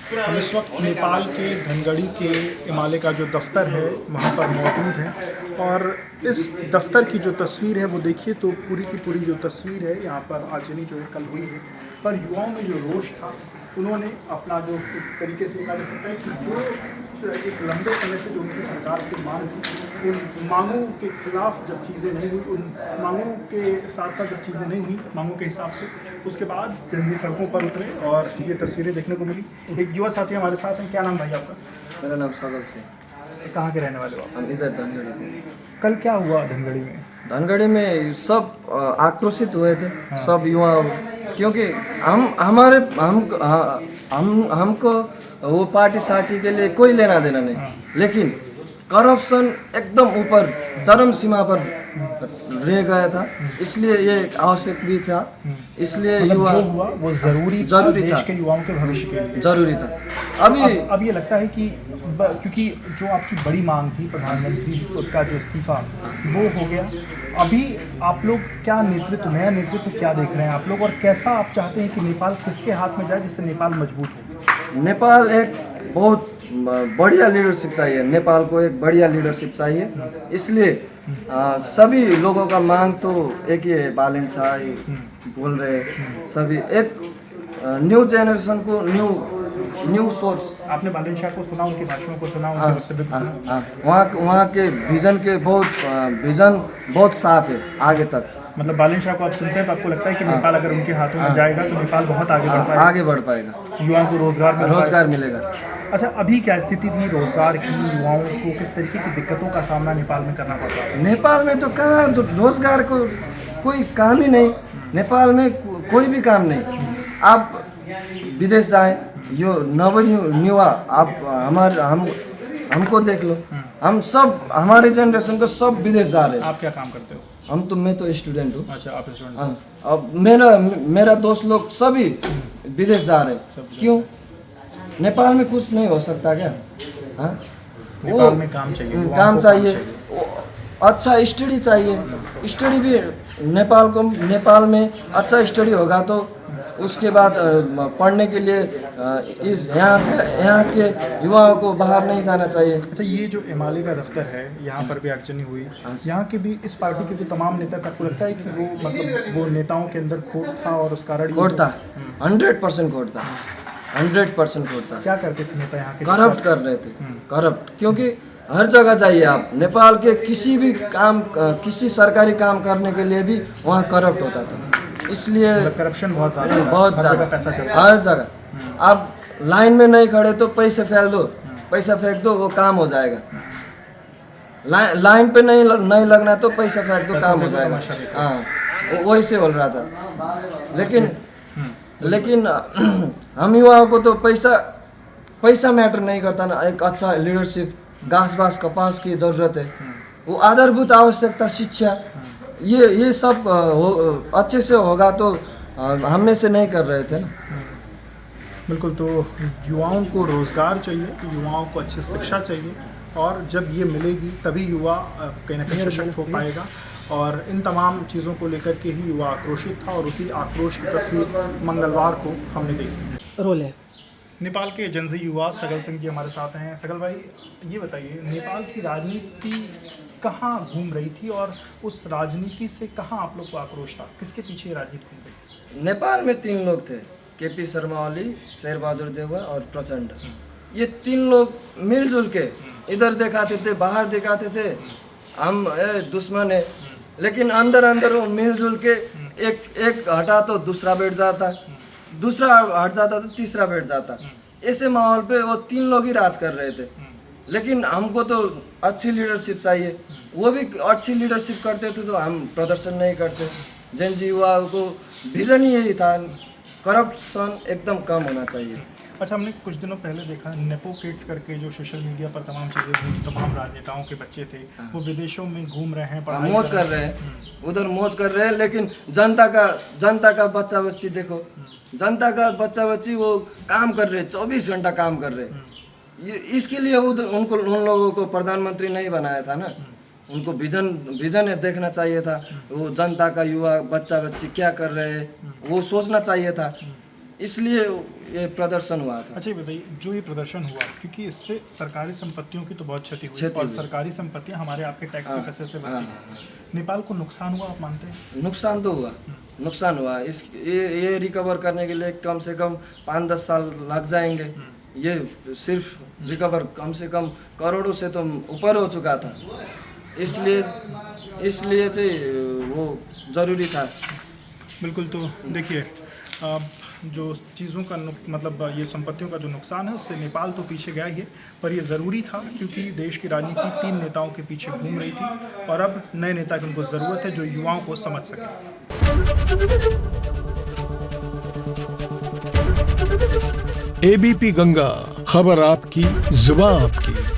हम इस वक्त नेपाल के धनगढ़ी के हिमालय का जो दफ्तर है वहाँ पर मौजूद हैं और इस दफ्तर की जो तस्वीर है वो देखिए तो पूरी की पूरी जो तस्वीर है यहाँ पर आगजनी जो है कल हुई है, पर युवाओं में जो रोष था उन्होंने अपना जो एक तरीके से कहा जा सकता है कि जो एक लंबे समय से जो उनकी सरकार से मांग थी उन मांगों के खिलाफ जब चीज़ें नहीं हुई, उन मांगों के साथ साथ जब चीज़ें नहीं हुई मांगों के हिसाब से, उसके बाद जल्दी सड़कों पर उतरे और ये तस्वीरें देखने को मिली। एक युवा साथी हमारे साथ हैं, क्या नाम भाई आपका? मेरा नाम सगल से। कहाँ के रहने वाले हो आप? हम इधर धनगढ़ी में। कल क्या हुआ धनगढ़ी में? धनगढ़ी में सब आक्रोशित हुए थे। हाँ। सब युवा, क्योंकि हमको वो पार्टी सार्टी के लिए कोई लेना देना नहीं। हाँ। लेकिन करप्शन एकदम ऊपर चरम सीमा पर रह गया था, इसलिए ये आवश्यक भी था। इसलिए मतलब युवा जो हुआ वो जरूरी था, देश के युवाओं के भविष्य के लिए जरूरी था। अब ये लगता है कि क्योंकि जो आपकी बड़ी मांग थी प्रधानमंत्री का जो इस्तीफा वो हो गया, अभी आप लोग क्या नेतृत्व, नया नेतृत्व क्या देख रहे हैं आप लोग, और कैसा आप चाहते हैं कि नेपाल किसके हाथ में जाए जिससे नेपाल मजबूत हो? नेपाल एक बहुत बढ़िया लीडरशिप चाहिए, नेपाल को एक बढ़िया लीडरशिप चाहिए। इसलिए सभी लोगों का मांग तो एक ही है, बालेन शाह बोल रहे सभी, एक न्यू जनरेशन को न्यू सोच। आपने बालेन शाह को सुना, उनके भाषणों को सुना, उनके वक्तव्य को सुना? वहाँ के विजन बहुत साफ है आगे तक। मतलब बालेन शाह को आप सुनते हैं तो आपको लगता है कि नेपाल अगर उनके हाथों में जाएगा तो नेपाल बहुत आगे बढ़ पाएगा, युवाओं को रोजगार मिलेगा। अच्छा, अभी क्या स्थिति थी रोजगार की? युवाओं को किस तरीके की दिक्कतों का सामना नेपाल में करना पड़ रहा है? नेपाल में तो कहाँ रोजगार को कोई काम ही नहीं, नेपाल में कोई भी काम नहीं। आप विदेश जाए, यो नवयुवा आप हमको देख लो, हम सब हमारे जनरेशन को सब विदेश जा रहे हैं। आप क्या काम करते हो? मैं तो स्टूडेंट हूँ। अच्छा, आप स्टूडेंट? हाँ, अब मेरा दोस्त लोग सभी विदेश जा रहे हैं। क्यों? नेपाल में कुछ नहीं हो सकता क्या? हाँ, नेपाल में काम चाहिए, अच्छा स्टडी चाहिए। स्टडी भी नेपाल में अच्छा स्टडी होगा तो उसके बाद पढ़ने के लिए यहाँ के युवाओं को बाहर नहीं जाना चाहिए। अच्छा, ये जो हिमालय का दफ्तर है यहाँ पर भी आगजनी हुई, यहाँ के भी इस पार्टी के जो तमाम नेता, आपको लगता है कि वो मतलब वो नेताओं के अंदर खोट था और उस कारण खोट था? 100% खोट था, 100% खोट था। क्या करते थे नेता यहाँ के? करप्ट कर रहे थे, करप्ट। क्योंकि हर जगह जाइए आप, नेपाल के किसी भी काम, किसी सरकारी काम करने के लिए भी वहाँ करप्ट होता था। इसलिए करप्शन बहुत ज़्यादा, पैसा हर जगह। आप लाइन में नहीं खड़े तो पैसा फेंक दो, वो काम हो जाएगा। लाइन पे नहीं लगना तो पैसा फेंक दो, काम हो जाएगा। हाँ, वही से बोल रहा था। लेकिन हम युवाओं को तो पैसा मैटर नहीं करता ना। एक अच्छा लीडरशिप, घास कपास की ज़रूरत है, वो आधारभूत आवश्यकता, शिक्षा, ये सब अच्छे से होगा तो हम में से नहीं कर रहे थे ना। बिल्कुल, तो युवाओं को रोज़गार चाहिए, युवाओं को अच्छी शिक्षा चाहिए, और जब ये मिलेगी तभी युवा कहीं ना कहीं सशक्त हो पाएगा। और इन तमाम चीज़ों को लेकर के ही युवा आक्रोशित था और उसी आक्रोश की तस्वीर मंगलवार को हमने देखी। रोल है। नेपाल के जनजी युवा सगल सिंह जी हमारे साथ हैं। सगल भाई, ये बताइए, नेपाल की राजनीति कहाँ घूम रही थी और उस राजनीति से कहाँ आप लोग को आक्रोश था? किसके पीछे राजनीति घूम रही? नेपाल में 3 लोग थे, केपी शर्मा ओली, शेरबहादुर देउवा और प्रचंड। ये 3 लोग मिलजुल के इधर दिखाते थे, बाहर दिखाते थे हम दुश्मन है, लेकिन अंदर वो मिलजुल के एक हटा तो दूसरा बैठ जाता, दूसरा हट जाता तो तीसरा बैठ जाता। ऐसे माहौल पे वो 3 लोग ही राज कर रहे थे। लेकिन हमको तो अच्छी लीडरशिप चाहिए, वो भी अच्छी लीडरशिप करते थे तो हम प्रदर्शन नहीं करते। जनजी युवा को विजन यही था, करप्शन एकदम कम होना चाहिए। अच्छा, हमने कुछ दिनों पहले देखा नेपो किड्स करके जो सोशल मीडिया पर तमाम चीज़ें हुई, तमाम राजनेताओं के बच्चे थे, वो विदेशों में घूम रहे हैं, मौज कर रहे हैं, उधर मौज कर रहे हैं। लेकिन जनता का बच्चा बच्ची देखो, जनता का बच्चा बच्ची वो काम कर रहे हैं, 24 घंटा काम कर रहे हैं। इसके लिए उन लोगों को प्रधानमंत्री नहीं बनाया था ना। उनको विजन देखना चाहिए था। वो जनता का युवा बच्चा बच्ची क्या कर रहे हैं वो सोचना चाहिए था। इसलिए ये प्रदर्शन हुआ था। अच्छा ये बताइए, जो ये प्रदर्शन हुआ, क्योंकि इससे सरकारी संपत्तियों की तो बहुत क्षति हुई क्षति और हुई। सरकारी संपत्तियां हमारे आपके टैक्स के पैसे से बनती हैं। नेपाल को नुकसान हुआ, आप मानते हैं? नुकसान तो हुआ, नुकसान हुआ। इस ये रिकवर करने के लिए कम से कम 5-10 साल लग जाएंगे। ये सिर्फ रिकवर कम से कम करोड़ों से तो ऊपर हो चुका था, इसलिए चाहिँ वो ज़रूरी था। बिल्कुल। तो देखिए, जो चीज़ों का मतलब ये संपत्तियों का जो नुकसान है उससे नेपाल तो पीछे गया ही है, पर ये ज़रूरी था क्योंकि देश की राजनीति 3 नेताओं के पीछे घूम रही थी और अब नए नेता की उनको ज़रूरत है जो युवाओं को समझ सके। एबीपी गंगा, खबर आपकी, जुबान आपकी।